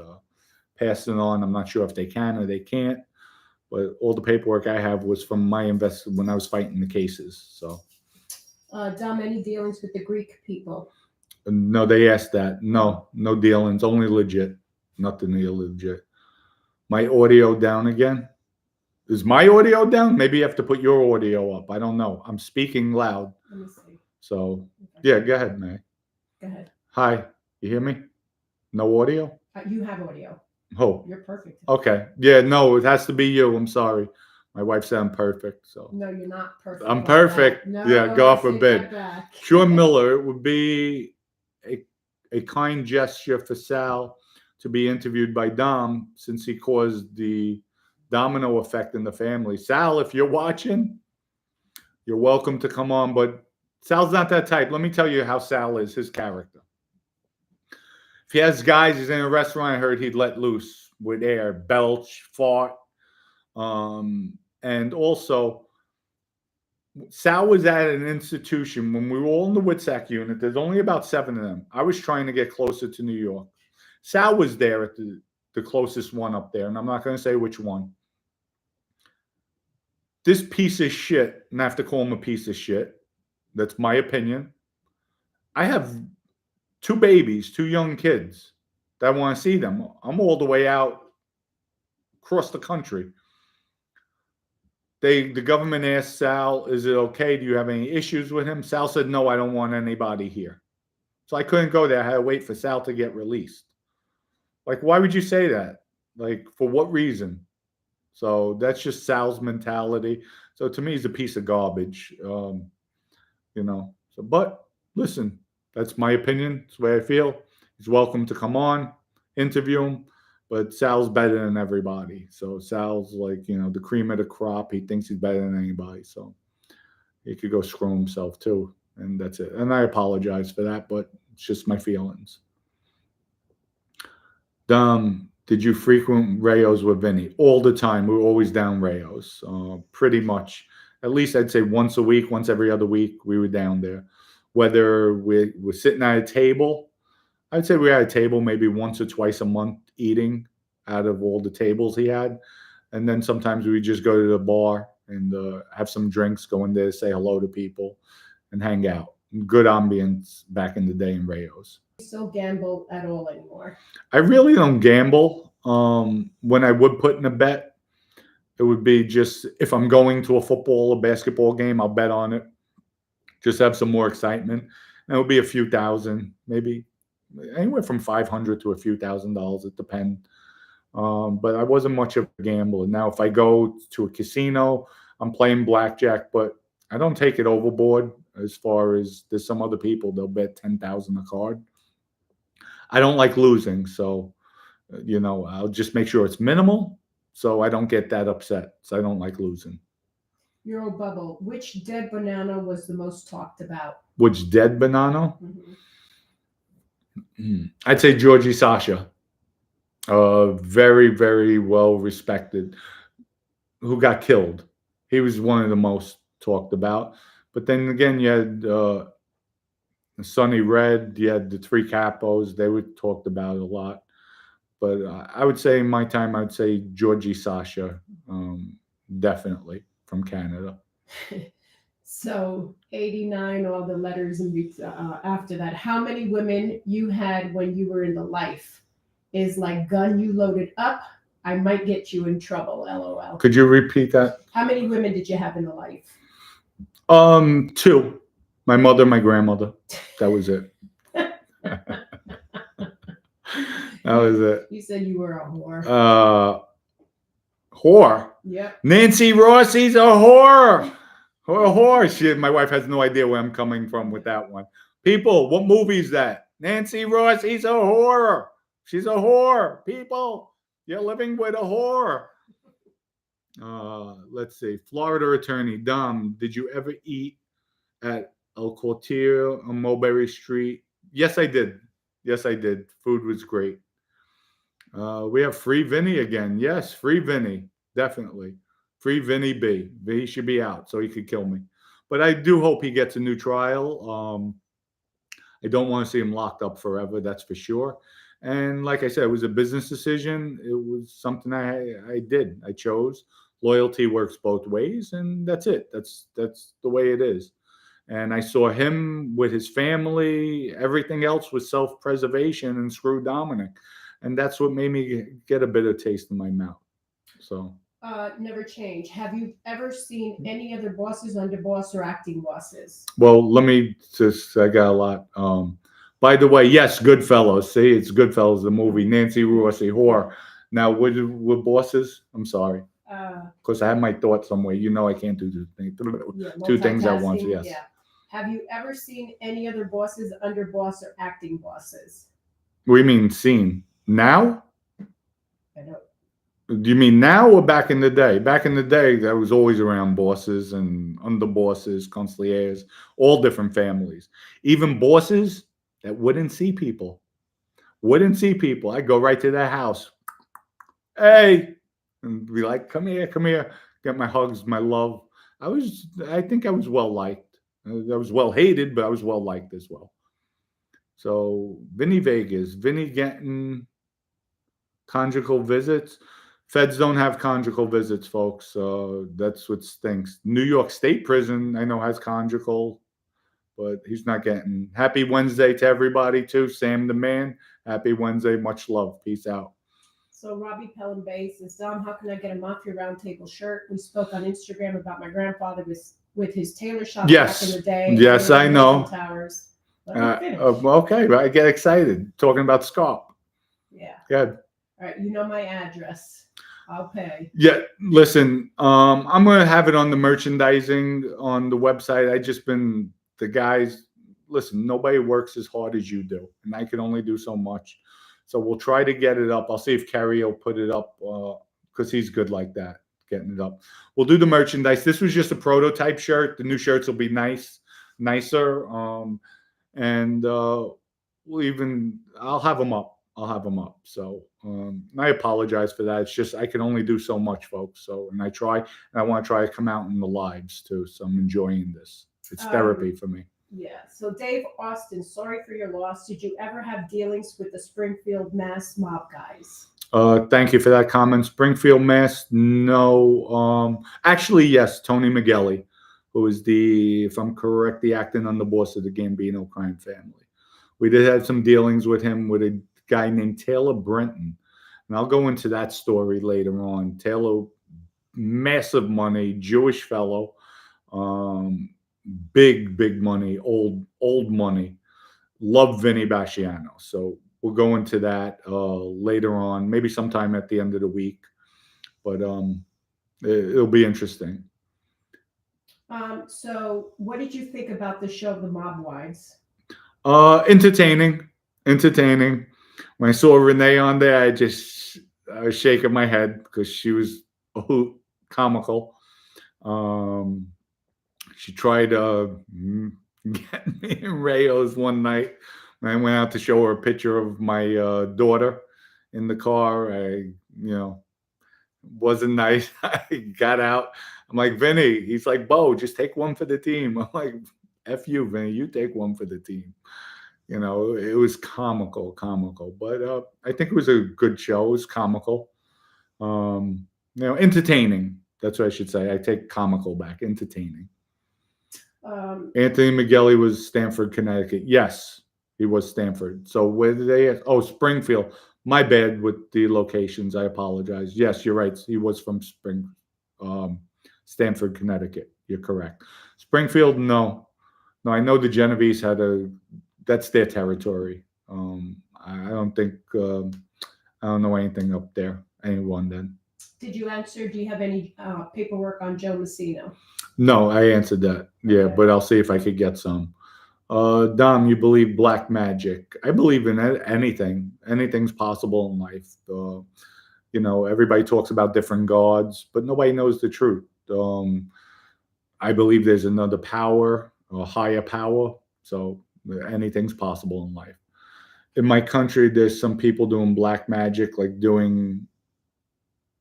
pass it on. I'm not sure if they can or they can't, but all the paperwork I have was from my investment when I was fighting the cases. So, Dom, any dealings with the Greek people? no, they asked that. No dealings, only legit. Nothing illegit. My audio down again. Is my audio down? Maybe you have to put your audio up. I don't know. I'm speaking loud. Let me see. So, yeah, go ahead, May. Go ahead. Hi, you hear me? No audio? You have audio. Oh, You're perfect. okay. Yeah, no, it has to be you. I'm sorry. My wife said I'm perfect. So No, you're not perfect. I'm perfect. No, yeah, God forbid. Sean Miller, it would be a kind gesture for Sal to be interviewed by Dom since he caused the domino effect in the family. Sal, if you're watching, you're welcome to come on, but Sal's not that type. Let me tell you how Sal is, his character. If he has guys, he's in a restaurant, I heard he'd let loose with air, belch, fart. And also, Sal was at an institution when we were all in the WITSAC unit. There's only about 7 of them. I was trying to get closer to New York. Sal was there at the closest one up there, and I'm not going to say which one. This piece of shit, and I have to call him a piece of shit. That's my opinion. I have 2 babies, 2 young kids that want to see them. I'm all the way out across the country. The government asked Sal, is it okay? Do you have any issues with him? Sal said, no, I don't want anybody here. So I couldn't go there. I had to wait for Sal to get released. Like, why would you say that? Like, for what reason? So that's just Sal's mentality. So to me, he's a piece of garbage. So, but listen, that's my opinion. It's the way I feel. He's welcome to come on, interview him. But Sal's better than everybody. So Sal's like, the cream of the crop. He thinks he's better than anybody. So he could go screw himself too. And that's it. And I apologize for that, but it's just my feelings. Did you frequent Raos with Vinny? All the time. We were always down Raos. Pretty much. At least I'd say once a week, once every other week, we were down there. Whether we're sitting at a table, I'd say we had a table maybe once or twice a month eating out of all the tables he had. And then sometimes we just go to the bar and have some drinks, go in there, say hello to people, and hang out. Good ambience back in the day in Raos. You still gamble at all anymore? I really don't gamble. When I would put in a bet, it would be just if I'm going to a football or basketball game, I'll bet on it. Just have some more excitement. And it would be a few thousand, maybe anywhere from $500 to a few $1,000s. It depends. But I wasn't much of a gambler. Now, if I go to a casino, I'm playing blackjack, but I don't take it overboard. As far as there's some other people, they'll bet 10,000 a card. I don't like losing, so I'll just make sure it's minimal, so I don't get that upset. So I don't like losing. Euro Bubble, which dead Bonanno was the most talked about? Which dead Bonanno? Mm-hmm. I'd say Georgie Sasha. Very, very well respected. Who got killed? He was one of the most talked about. But then again, you had Sonny Red. You had the three capos. They were talked about a lot. But I would say in my time, I would say Georgie Sasha, definitely from Canada. So 89, all the letters and after that. How many women you had when you were in the life? Is like gun you loaded up. I might get you in trouble. LOL. Could you repeat that? How many women did you have in the life? 2. My mother, my grandmother. That was it. That was it. You said you were a whore. Whore. Yep. Nancy Rossi's a whore. A whore. My wife has no idea where I'm coming from with that one. People, what movie is that? Nancy Rossi's a whore. She's a whore. People, you're living with a whore. Let's see. Florida attorney Dom, did you ever eat at El Quartier on Mulberry Street? Yes, I did. Yes, I did. Food was great. We have Free Vinny again. Yes, Free Vinny. Definitely. Free Vinny B. He should be out so he could kill me. But I do hope he gets a new trial. I don't want to see him locked up forever. That's for sure. And like I said, it was a business decision. It was something I did. I chose. Loyalty works both ways, and that's it. That's the way it is. And I saw him with his family. Everything else was self-preservation and screw Dominic. And that's what made me get a bitter taste in my mouth. So. Never change. Have you ever seen any other bosses, underboss, or acting bosses? Well, let me just, I got a lot. By the way, yes, Goodfellas. See, it's Goodfellas, the movie. Nancy Rossi, whore. Now, with bosses, I'm sorry. Because I have my thoughts somewhere. I can't do two things at once. Yes. Yeah. Have you ever seen any other bosses, underboss, or acting bosses? What do you mean seen? Now? I don't. Do you mean now or back in the day? Back in the day, I was always around bosses and underbosses, concierges, all different families. Even bosses that wouldn't see people. I'd go right to their house. Hey! And be like, come here. Get my hugs, my love. I think I was well liked. I was well hated, but I was well liked as well. So, Vinny Vegas. Vinny getting conjugal visits. Feds don't have conjugal visits, folks. That's what stinks. New York State Prison, I know, has conjugal, but he's not getting. Happy Wednesday to everybody, too. Sam the man. Happy Wednesday. Much love. Peace out. So Robbie Pelham Bay says, Dom, how can I get a Mafia Roundtable shirt? We spoke on Instagram about my grandfather with his tailor shop back in the day. Yes, I know. Towers. Okay, I get excited talking about Scarp. Yeah. Good. All right, you know my address. I'll pay. Yeah, listen, I'm going to have it on the merchandising on the website. I just been the guys. Listen, nobody works as hard as you do, and I can only do so much. So we'll try to get it up. I'll see if Kerry will put it up because he's good like that, getting it up. We'll do the merchandise. This was just a prototype shirt. The new shirts will be nicer. And I'll have them up. So I apologize for that. It's just I can only do so much, folks. So and I want to try to come out in the lives too. So I'm enjoying this. It's therapy for me. Yeah. So Dave Austin, sorry for your loss. Did you ever have dealings with the Springfield Mass mob guys? Thank you for that comment. Springfield, Mass. No. Actually, yes. Tony McGelly, who is if I'm correct, the acting underboss of the Gambino crime family. We did have some dealings with him with a guy named Taylor Brenton. And I'll go into that story later on. Taylor, massive money, Jewish fellow. Big money, old money. Love Vinny Basciano. So we'll go into that later on, maybe sometime at the end of the week. But it'll be interesting. So what did you think about the show The Mob Wives? Entertaining, entertaining. When I saw Renee on there, I was shaking my head because she was a hoot, comical. Um, she tried to get me and Raos one night when I went out to show her a picture of my daughter in the car. Wasn't nice. I got out. I'm like, Vinny. He's like, Bo, just take one for the team. I'm like, F you, Vinny. You take one for the team. It was comical. But I think it was a good show. It was comical. Entertaining. That's what I should say. I take comical back. Entertaining. Anthony McGilly was Stamford, Connecticut. Yes, he was Stamford. So where did they? Oh, Springfield. My bad with the locations. I apologize. Yes, you're right. He was from Stamford, Connecticut. You're correct. Springfield, no. No, I know the Genovese that's their territory. I don't think, I don't know anything up there. Anyone then. Did you answer? Do you have any paperwork on Joe Messino? No, I answered that. Yeah, Okay. but I'll see if I could get some. Dom, you believe black magic? I believe in anything. Anything's possible in life. Everybody talks about different gods, but nobody knows the truth. I believe there's another power, a higher power. So anything's possible in life. In my country, there's some people doing black magic, like doing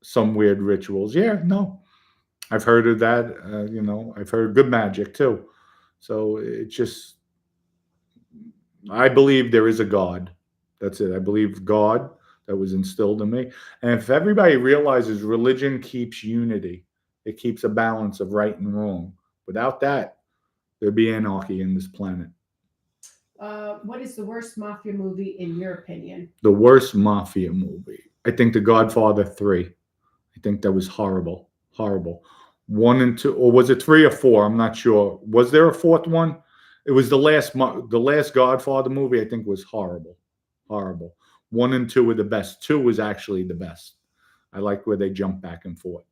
some weird rituals. Yeah, no, I've heard of that. I've heard good magic too. So I believe there is a God. That's it. I believe God that was instilled in me. And if everybody realizes religion keeps unity, it keeps a balance of right and wrong. Without that, there'd be anarchy in this planet. What is the worst mafia movie in your opinion? The worst mafia movie. I think The Godfather 3. I think that was horrible. Horrible. 1 and 2, or was it 3 or 4? I'm not sure. Was there a fourth one? It was the last Godfather movie. I think was horrible. Horrible. 1 and 2 were the best. 2 was actually the best. I liked where they jumped back and forth.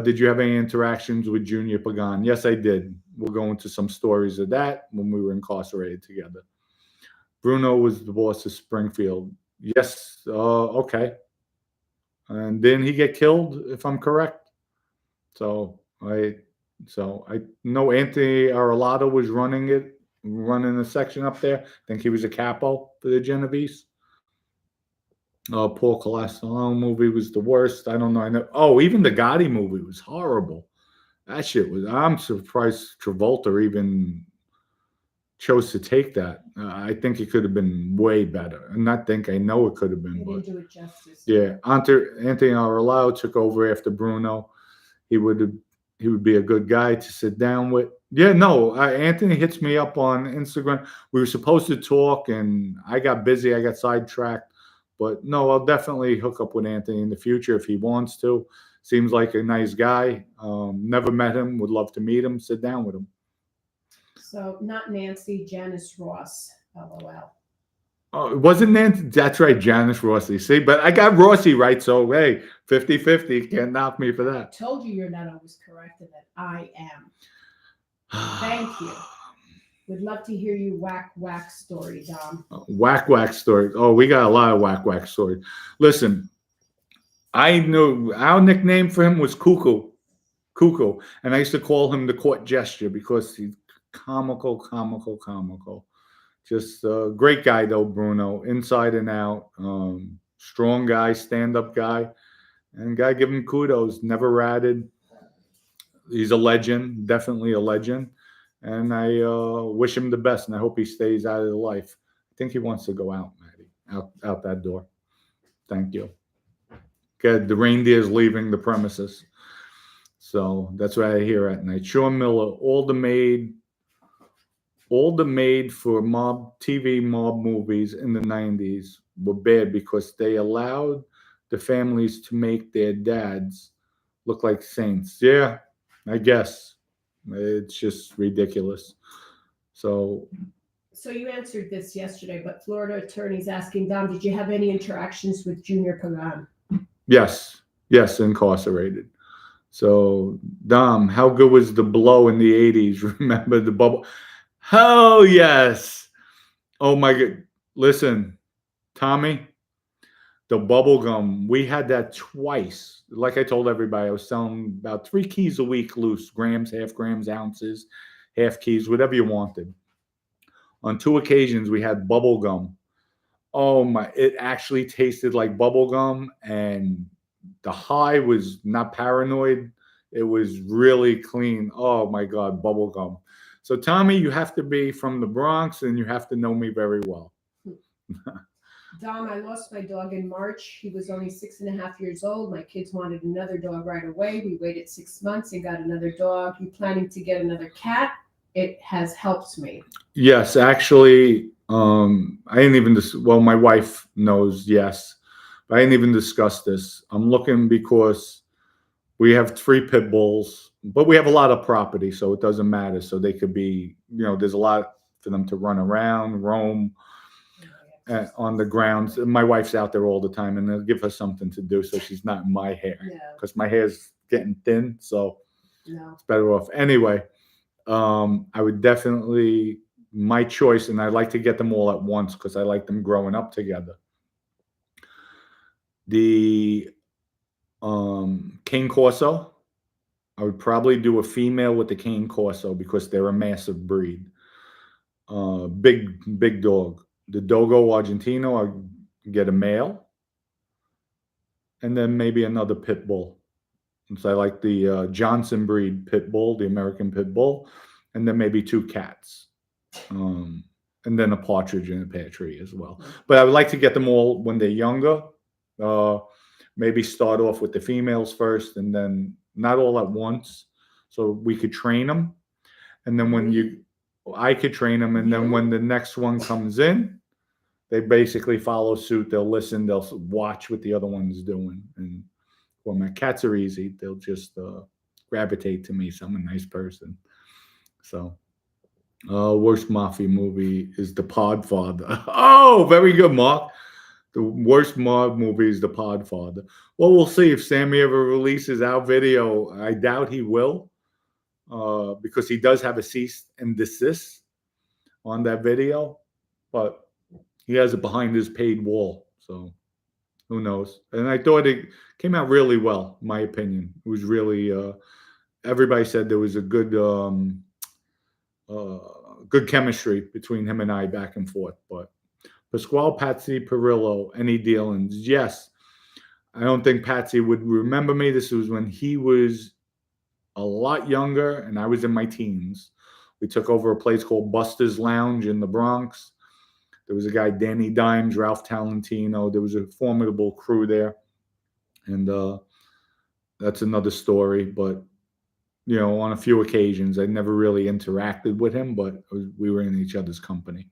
Did you have any interactions with Junior Pagan? Yes, I did. We'll go into some stories of that when we were incarcerated together. Bruno was the boss of Springfield. Yes. Okay. And didn't he get killed, if I'm correct? So I know Anthony Arlotto was running the section up there. I think he was a capo for the Genovese. Paul Colasano movie was the worst. I don't know. I know. Oh, even the Gotti movie was horrible. That shit was. I'm surprised Travolta even chose to take that. I think it could have been way better. And not think, I know it could have been. They didn't do it justice. Yeah, Anthony Arlotto took over after Bruno. He would be a good guy to sit down with. Yeah, no, Anthony hits me up on Instagram. We were supposed to talk, and I got busy. I got sidetracked. But no, I'll definitely hook up with Anthony in the future if he wants to. Seems like a nice guy. Never met him. Would love to meet him. Sit down with him. So not Nancy, Janice Ross. LOL. Oh, it wasn't Nancy. That's right, Janice Rossi. See, but I got Rossi right. So, hey, 50-50. Can't knock me for that. Told you you're not always correct and that I am. Thank you. Would love to hear you whack story, Dom. Whack stories. Oh, we got a lot of whack stories. Listen, I knew our nickname for him was Cuckoo. And I used to call him the court gesture because he's comical. Just a great guy, though, Bruno, inside and out. Strong guy, stand-up guy. And got to give him kudos. Never ratted. He's a legend, definitely a legend. And I wish him the best, and I hope he stays out of the life. I think he wants to go out, Maddie, out that door. Thank you. Good. The reindeer's leaving the premises. So that's what I hear at night. Sean Miller, all the made for TV mob movies in the 90s were bad because they allowed the families to make their dads look like saints. Yeah, I guess. It's just ridiculous. So you answered this yesterday, but Florida attorney's asking, Dom, did you have any interactions with Junior Pagan? Yes, incarcerated. So, Dom, how good was the blow in the 80s? Remember the bubble? Oh, yes. Oh, my God. Listen, Tommy, the bubble gum, we had that twice. Like I told everybody, I was selling about 3 keys a week loose, grams, half grams, ounces, half keys, whatever you wanted. On 2 occasions, we had bubble gum. Oh my, it actually tasted like bubble gum, and the high was not paranoid. It was really clean. Oh my God, bubble gum. So, Tommy, you have to be from the Bronx and you have to know me very well. Dom, I lost my dog in March. He was only 6.5 years old. My kids wanted another dog right away. We waited 6 months and got another dog. You planning to get another cat? It has helped me. Yes, actually, I didn't even well, my wife knows, yes, but I didn't even discuss this. I'm looking because we have 3 pit bulls, but we have a lot of property, so it doesn't matter. So they could be, there's a lot for them to run around, roam on the grounds. My wife's out there all the time, and they'll give her something to do so she's not in my hair No, because my hair's getting thin, so no. it's better off. Anyway, I would definitely, my choice, and I like to get them all at once because I like them growing up together. The Cane Corso, I would probably do a female with the Cane Corso because they're a massive breed. Big dog. The Dogo Argentino, I'd get a male, and then maybe another pit bull. And so I like the Johnson breed pit bull, the American pit bull, and then maybe 2 cats. And then a partridge and a pear tree as well. But I would like to get them all when they're younger. Maybe start off with the females first, and then not all at once, so we could train them. And then I could train them, and then when the next one comes in, they basically follow suit. They'll listen. They'll watch what the other one's doing. And well, my cats are easy. They'll just gravitate to me. So I'm a nice person. So. Worst Mafia movie is The Podfather. Oh, very good, Mark. The worst mob movie is The Podfather. Well, we'll see if Sammy ever releases our video. I doubt he will, because he does have a cease and desist on that video, but he has it behind his paid wall. So who knows? And I thought it came out really well, in my opinion. It was really, everybody said there was a good chemistry between him and I back and forth. But Pasquale Patsy Perillo, any dealings? Yes. I don't think Patsy would remember me. This was when he was a lot younger and I was in my teens. We took over a place called Buster's Lounge in the Bronx. There was a guy, Danny Dimes, Ralph Talentino. There was a formidable crew there. And that's another story. But on a few occasions, I never really interacted with him, but we were in each other's company.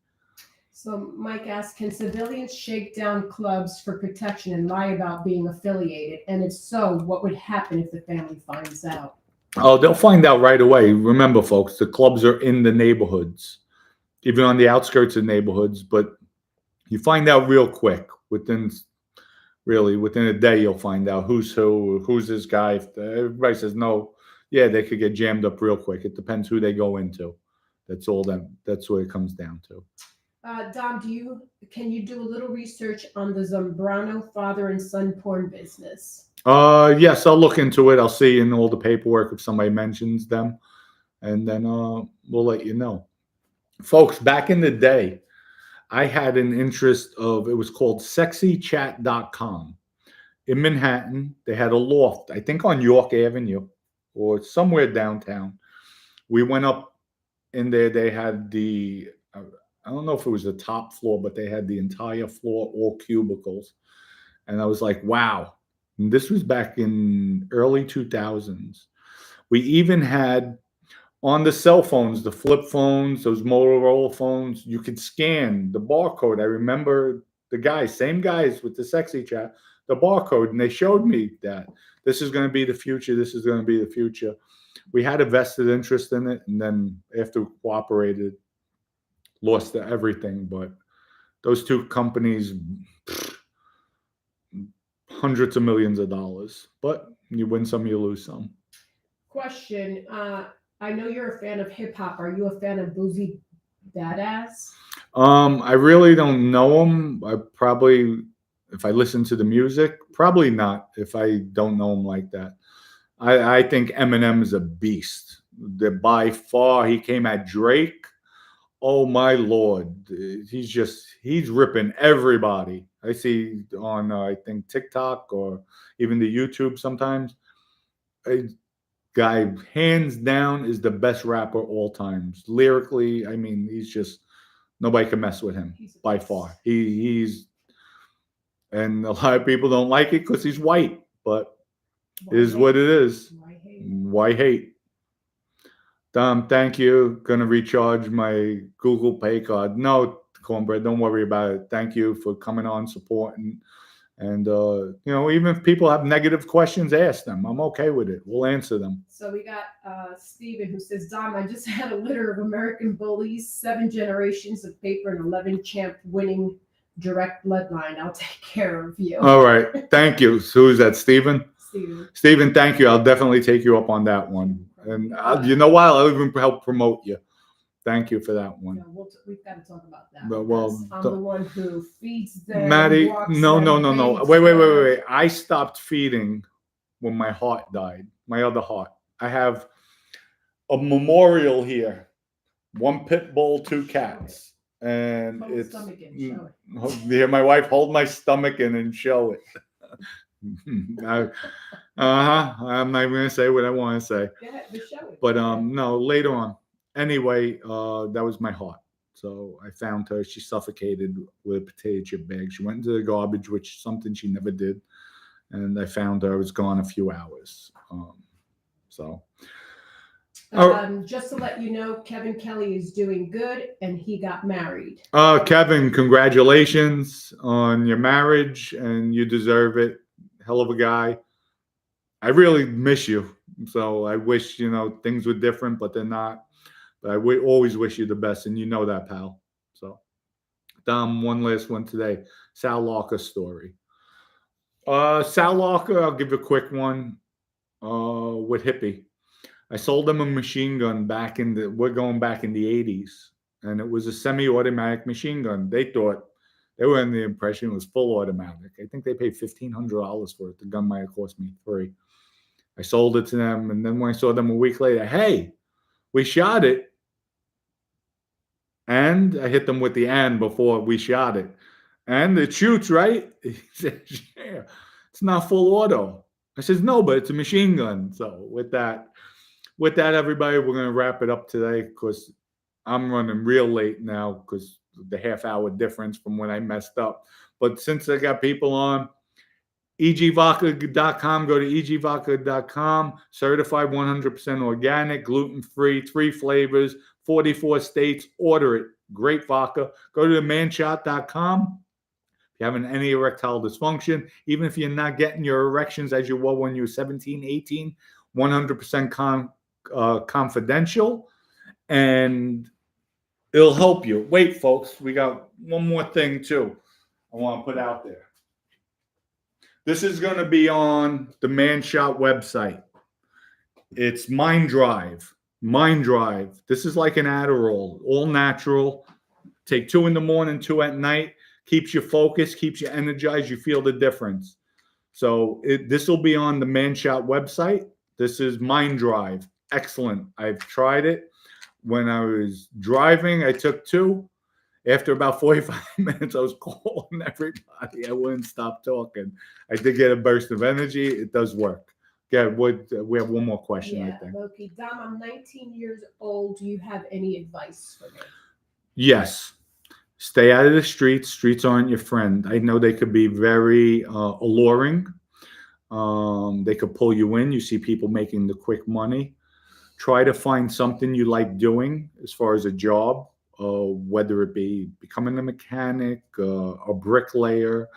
So Mike asks, can civilians shake down clubs for protection and lie about being affiliated? And if so, what would happen if the family finds out? Oh, they'll find out right away. Remember, folks, the clubs are in the neighborhoods, even on the outskirts of neighborhoods, but you find out real quick. Within a day, you'll find out who's this guy. If everybody says no, yeah, they could get jammed up real quick. It depends who they go into. That's what it comes down to. Dom, can you do a little research on the Zambrano father and son porn business? Yes, I'll look into it. I'll see in all the paperwork if somebody mentions them, and then we'll let you know. Folks, back in the day, I had an interest it was called sexychat.com. In Manhattan. They had a loft, I think on York Avenue or somewhere downtown. We went up in there. They had I don't know if it was the top floor, but they had the entire floor, all cubicles. And I was like, wow. And this was back in early 2000s. We even had on the cell phones, the flip phones, those Motorola phones, you could scan the barcode. I remember same guys with the sexy chat, the barcode, and they showed me that this is going to be the future. This is going to be the future. We had a vested interest in it, and then after we cooperated, lost everything. But those 2 companies, hundreds of millions of dollars. But you win some, you lose some. Question. I know you're a fan of hip hop. Are you a fan of Boozy Badass? I really don't know him. I probably, if I listen to the music, probably not. If I don't know him like that, I think Eminem is a beast. That by far he came at Drake. Oh my lord, he's ripping everybody. I see on I think TikTok or even the YouTube sometimes. A guy hands down is the best rapper all times. Lyrically, I mean, he's just nobody can mess with him He's a by beast. far. He's and a lot of people don't like it because he's white, but Why it is what hate? it is. Why hate? Why hate? Thank you. Gonna recharge my Google Pay card. No, Cornbread, don't worry about it. Thank you for coming on, supporting, and even if people have negative questions, ask them. I'm okay with it. We'll answer them. So we got Steven who says, Dom, I just had a litter of American bullies, 7 generations of paper, and 11 champ winning direct bloodline. I'll take care of you. All right. Thank you. So who's that, Steven? Steven. Steven, thank you. I'll definitely take you up on that one. And you know what? I'll even help promote you. Thank you for that one. No, we've got to talk about that. But, well, because I'm the one who feeds them. Maddie, walks no. them, bathes Wait. them. I stopped feeding when my heart died, my other heart. I have a memorial here. 1 pit bull, 2 cats. And Hold the it's stomach in, show yeah, my wife hold my stomach in and show it. I'm not even gonna say what I want to say. Go ahead, just show it. But no, later on. Anyway, that was my heart. So I found her. She suffocated with a potato chip bag. She went into the garbage, which is something she never did. And I found her. I was gone a few hours. Just to let you know, Kevin Kelly is doing good, and he got married. Kevin, congratulations on your marriage, and you deserve it. Hell of a guy. I really miss you. So I wish, things were different, but they're not. But I always wish you the best, and you know that, pal. So, Dom, one last one today. Sal Larker story. Sal Larker, I'll give you a quick one. With Hippie. I sold them a machine gun we're going back in the 80s. And it was a semi-automatic machine gun. They were in the impression it was full automatic. I think they paid $1,500 for it. The gun might have cost me $3. I sold it to them. And then when I saw them a week later, hey, we shot it. And I hit them with the "and" before we shot it. And it shoots, right? He says, yeah, it's not full auto. I says, no, but it's a machine gun. So with that, everybody, we're going to wrap it up today because I'm running real late now because the half-hour difference from when I messed up. But since I got people on, egvodka.com, go to egvodka.com, certified 100% organic, gluten-free, 3 flavors, 44 states. Order it. Great vodka. Go to themanshot.com. If you're having any erectile dysfunction, even if you're not getting your erections as you were when you were 17, 18, 100% confidential, and it'll help you. Wait, folks, we got one more thing too I want to put out there. This is going to be on the Man Shot website. It's Mind Drive. Mind Drive. This is like an Adderall, all natural. Take 2 in the morning, 2 at night. Keeps you focused, keeps you energized. You feel the difference. So this will be on the Man Shot website. This is Mind Drive. Excellent. I've tried it. When I was driving, I took 2. After about 45 minutes, I was calling everybody. I wouldn't stop talking. I did get a burst of energy. It does work. Yeah, we have one more question, I think. Loki. Dom, I'm 19 years old. Do you have any advice for me? Yes. Stay out of the streets. Streets aren't your friend. I know they could be very alluring. They could pull you in. You see people making the quick money. Try to find something you like doing as far as a job. Whether it be becoming a mechanic, a bricklayer,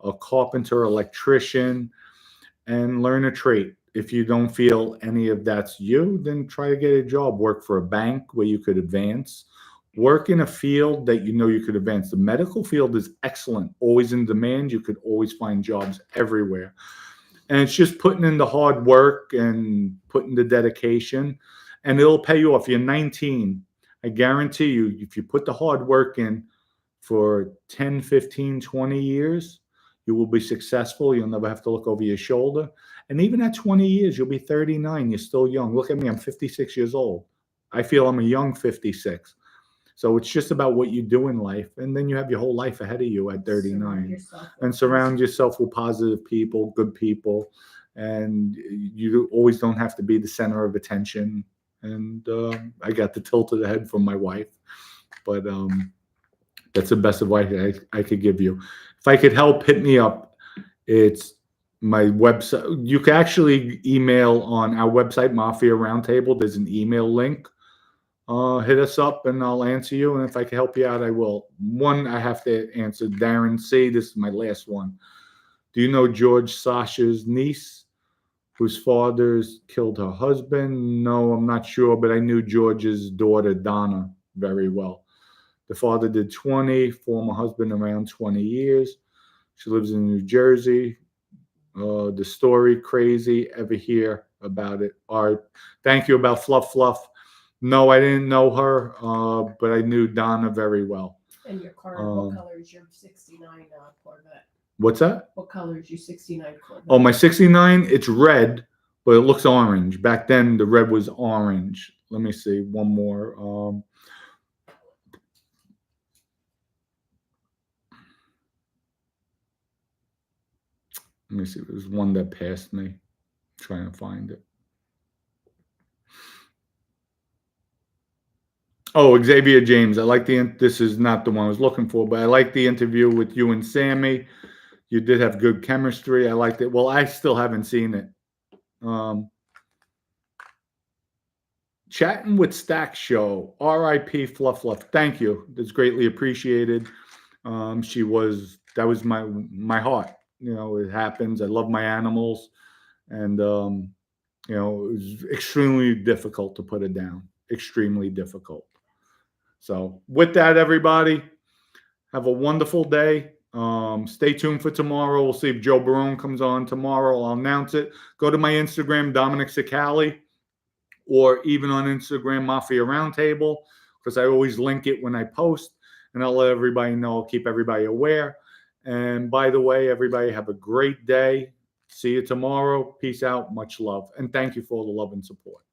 a carpenter, electrician, and learn a trade. If you don't feel any of that's you, then try to get a job. Work for a bank where you could advance. Work in a field that you could advance. The medical field is excellent, always in demand. You could always find jobs everywhere. And it's just putting in the hard work and putting the dedication, and it'll pay you off. You're 19. I guarantee you, if you put the hard work in for 10, 15, 20 years, you will be successful. You'll never have to look over your shoulder. And even at 20 years, you'll be 39. You're still young. Look at me. I'm 56 years old. I feel I'm a young 56. So it's just about what you do in life. And then you have your whole life ahead of you at 39. Surround yourself with positive people, good people. And you always don't have to be the center of attention. And I got the tilt of the head from my wife. But that's the best advice I could give you. If I could help, hit me up. It's my website. You can actually email on our website, Mafia Roundtable. There's an email link. Hit us up and I'll answer you. And if I can help you out, I will. One, I have to answer Darren C. This is my last one. Do you know George Sasha's niece, whose father's killed her husband? No, I'm not sure, but I knew George's daughter, Donna, very well. The father did 20, former husband around 20 years. She lives in New Jersey. The story, crazy. Ever hear about it? Art. Thank you about Fluff. No, I didn't know her, but I knew Donna very well. And your car, what color is your 69 Corvette? What's that? What color is your 69 Corvette? Oh, my 69, it's red, but it looks orange. Back then, the red was orange. Let me see. One more. Let me see. There's one that passed me. I'm trying to find it. Oh, Xavier James. I like this is not the one I was looking for, but I like the interview with you and Sammy. You did have good chemistry. I liked it. Well, I still haven't seen it. Chatting with Stack Show. R.I.P. Fluff. Thank you. That's greatly appreciated. That was my heart. You know, it happens. I love my animals. And, you know, it was extremely difficult to put it down. Extremely difficult. So with that, everybody, have a wonderful day. Stay tuned for tomorrow. We'll see if Joe Barone comes on tomorrow. I'll announce it. Go to my Instagram, Dominic Cicali, or even on Instagram, Mafia Roundtable, because I always link it when I post, and I'll let everybody know. I'll keep everybody aware. And by the way, everybody have a great day. See you tomorrow. Peace out. Much love. And thank you for all the love and support.